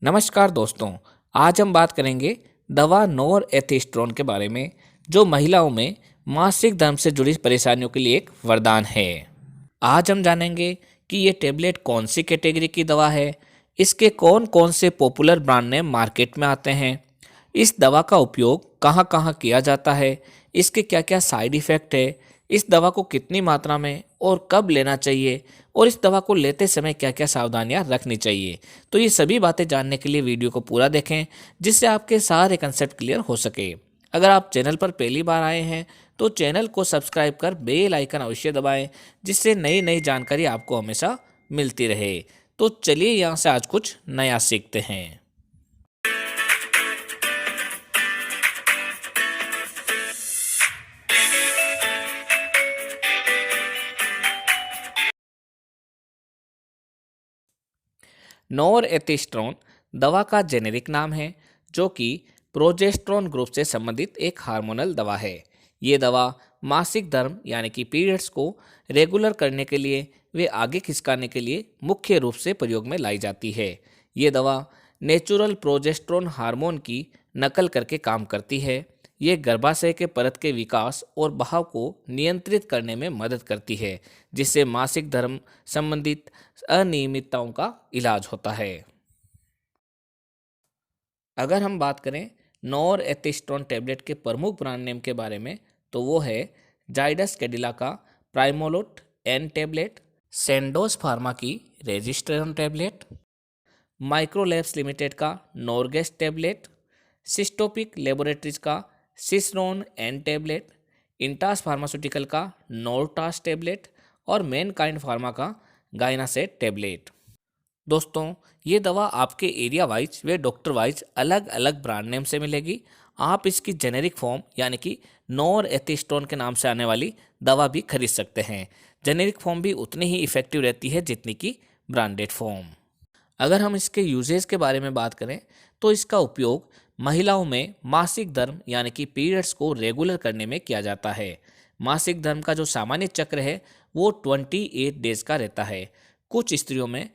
नमस्कार दोस्तों। आज हम बात करेंगे दवा नॉरएथिस्ट्रोन के बारे में, जो महिलाओं में मासिक धर्म से जुड़ी परेशानियों के लिए एक वरदान है। आज हम जानेंगे कि ये टेबलेट कौन सी कैटेगरी की दवा है, इसके कौन कौन से पॉपुलर ब्रांड नेम मार्केट में आते हैं, इस दवा का उपयोग कहाँ कहाँ किया जाता है, इसके क्या क्या साइड इफ़ेक्ट है, इस दवा को कितनी मात्रा में और कब लेना चाहिए, और इस दवा को लेते समय क्या क्या सावधानियां रखनी चाहिए। तो ये सभी बातें जानने के लिए वीडियो को पूरा देखें, जिससे आपके सारे कंसेप्ट क्लियर हो सके। अगर आप चैनल पर पहली बार आए हैं तो चैनल को सब्सक्राइब कर बेल आइकन अवश्य दबाएं, जिससे नई नई जानकारी आपको हमेशा मिलती रहे। तो चलिए यहाँ से आज कुछ नया सीखते हैं। नॉरएथिस्ट्रोन दवा का जेनेरिक नाम है, जो कि प्रोजेस्टेरोन ग्रुप से संबंधित एक हार्मोनल दवा है। ये दवा मासिक धर्म यानी कि पीरियड्स को रेगुलर करने के लिए वे आगे खिसकाने के लिए मुख्य रूप से प्रयोग में लाई जाती है। ये दवा नेचुरल प्रोजेस्टेरोन हार्मोन की नकल करके काम करती है। ये गर्भाशय के परत के विकास और बहाव को नियंत्रित करने में मदद करती है, जिससे मासिक धर्म संबंधित अनियमितताओं का इलाज होता है। अगर हम बात करें नॉरएथिस्ट्रोन टेबलेट के प्रमुख ब्रांड नेम के बारे में, तो वो है जाइडस कैडिला का प्राइमोलोट एन टेबलेट, सेंडोज फार्मा की रेजिस्ट्रेरन टेबलेट, माइक्रोलैब्स लिमिटेड का नॉर्गेस टेबलेट, सिस्टोपिक लेबोरेटरीज का सिसरोन एन टेबलेट, इंटास फार्मास्यूटिकल का नोर्टास टेबलेट और मैनकाइंड फार्मा का गाइनासेट टेबलेट। दोस्तों, ये दवा आपके एरिया वाइज व डॉक्टर वाइज अलग अलग ब्रांड नेम से मिलेगी। आप इसकी जेनेरिक फॉर्म यानी कि नॉरएथिस्ट्रोन के नाम से आने वाली दवा भी खरीद सकते हैं। जेनेरिक फॉर्म भी उतनी ही इफेक्टिव रहती है जितनी कि ब्रांडेड फॉर्म। अगर हम इसके यूजेस के बारे में बात करें, तो इसका उपयोग महिलाओं में मासिक धर्म यानी कि पीरियड्स को रेगुलर करने में किया जाता है। मासिक धर्म का जो सामान्य चक्र है वो 28 डेज का रहता है। कुछ स्त्रियों में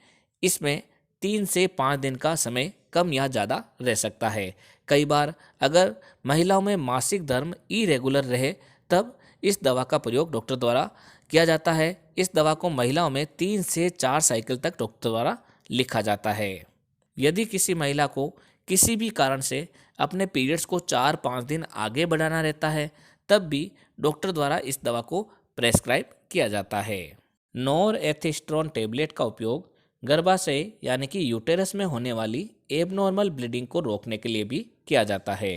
इसमें 3 से 5 दिन का समय कम या ज़्यादा रह सकता है। कई बार अगर महिलाओं में मासिक धर्म इरेगुलर रहे, तब इस दवा का प्रयोग डॉक्टर द्वारा किया जाता है। इस दवा को महिलाओं में 3 से 4 साइकिल तक डॉक्टर द्वारा लिखा जाता है। यदि किसी महिला को किसी भी कारण से अपने पीरियड्स को 4-5 दिन आगे बढ़ाना रहता है, तब भी डॉक्टर द्वारा इस दवा को प्रेस्क्राइब किया जाता है। नॉरएथिस्ट्रोन टेबलेट का उपयोग गर्भाशय यानी कि यूटेरस में होने वाली एबनॉर्मल ब्लीडिंग को रोकने के लिए भी किया जाता है।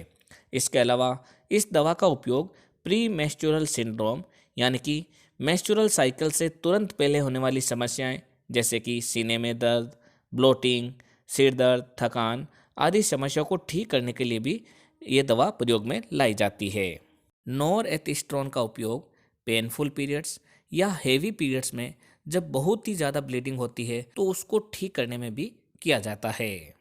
इसके अलावा इस दवा का उपयोग प्री मेंस्ट्रुअल सिंड्रोम यानी कि मेंस्ट्रुअल साइकिल से तुरंत पहले होने वाली समस्याएं, जैसे कि सीने में दर्द, ब्लोटिंग, सिर दर्द, थकान आदि समस्याओं को ठीक करने के लिए भी ये दवा प्रयोग में लाई जाती है। नॉरएथिस्ट्रोन का उपयोग पेनफुल पीरियड्स या हेवी पीरियड्स में जब बहुत ही ज़्यादा ब्लीडिंग होती है तो उसको ठीक करने में भी किया जाता है।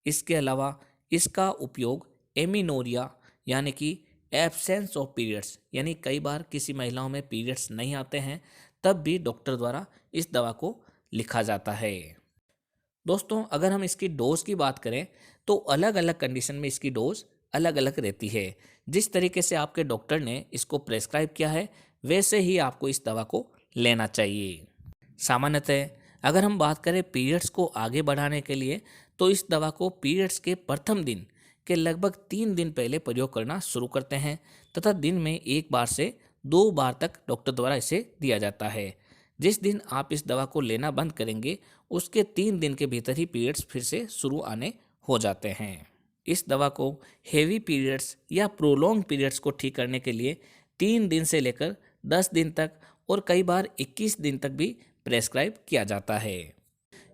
इसके अलावा इसका उपयोग एमिनोरिया यानी कि एब्सेंस ऑफ पीरियड्स, यानी कई बार किसी महिलाओं में पीरियड्स नहीं आते हैं, तब भी डॉक्टर द्वारा इस दवा को लिखा जाता है। दोस्तों, अगर हम इसकी डोज की बात करें, तो अलग अलग कंडीशन में इसकी डोज अलग अलग रहती है। जिस तरीके से आपके डॉक्टर ने इसको प्रेस्क्राइब किया है, वैसे ही आपको इस दवा को लेना चाहिए। सामान्यतः अगर हम बात करें पीरियड्स को आगे बढ़ाने के लिए, तो इस दवा को पीरियड्स के प्रथम दिन के लगभग 3 दिन पहले प्रयोग करना शुरू करते हैं, तथा दिन में 1 बार से 2 बार तक डॉक्टर द्वारा इसे दिया जाता है। जिस दिन आप इस दवा को लेना बंद करेंगे, उसके 3 दिन के भीतर ही पीरियड्स फिर से शुरू आने हो जाते हैं। इस दवा को हेवी पीरियड्स या प्रोलॉन्ग पीरियड्स को ठीक करने के लिए 3 दिन से लेकर 10 दिन तक और कई बार 21 दिन तक भी प्रेस्क्राइब किया जाता है।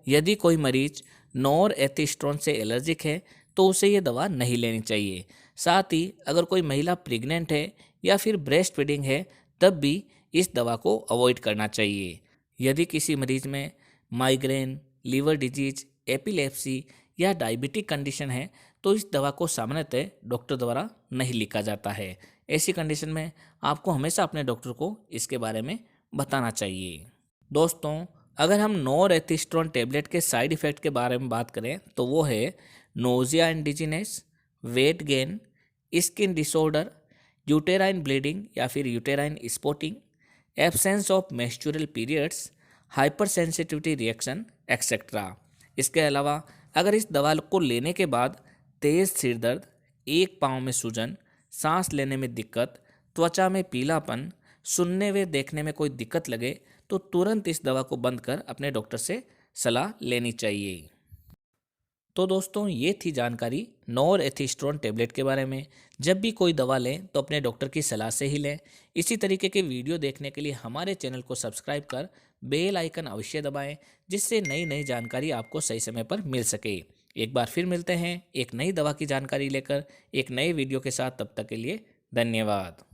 यदि कोई मरीज नॉरएथिस्ट्रोन से एलर्जिक है, तो उसे ये दवा नहीं लेनी चाहिए। साथ ही अगर कोई महिला प्रेग्नेंट है या फिर ब्रेस्ट फीडिंग है, तब भी इस दवा को अवॉइड करना चाहिए। यदि किसी मरीज में माइग्रेन, लीवर डिजीज, एपिलेप्सी या डायबिटिक कंडीशन है, तो इस दवा को सामान्यतः डॉक्टर द्वारा नहीं लिखा जाता है। ऐसी कंडीशन में आपको हमेशा अपने डॉक्टर को इसके बारे में बताना चाहिए। दोस्तों, अगर हम नॉरहेथिस्टोन टैबलेट के साइड इफ़ेक्ट के बारे में बात करें तो वो है nausea and dizziness, weight gain, skin disorder, uterine bleeding या फिर uterine spotting, absence of menstrual periods, hyper sensitivity reaction etcetera. इसके अलावा अगर इस दवा को लेने के बाद तेज़ सिर दर्द, एक पाँव में सूजन, सांस लेने में दिक्कत, त्वचा में पीलापन, सुनने व देखने में कोई दिक्कत लगे तो तुरंत इस दवा को बंद कर अपने डॉक्टर से सलाह लेनी चाहिए। तो दोस्तों ये थी जानकारी नॉरहेथिस्टोन टैबलेट के बारे में। जब भी कोई दवा लें तो अपने डॉक्टर की सलाह से ही लें। इसी तरीके के वीडियो देखने के लिए हमारे चैनल को सब्सक्राइब कर बेल आइकन अवश्य दबाएं, जिससे नई नई जानकारी आपको सही समय पर मिल सके। एक बार फिर मिलते हैं एक नई दवा की जानकारी लेकर एक नए वीडियो के साथ। तब तक के लिए धन्यवाद।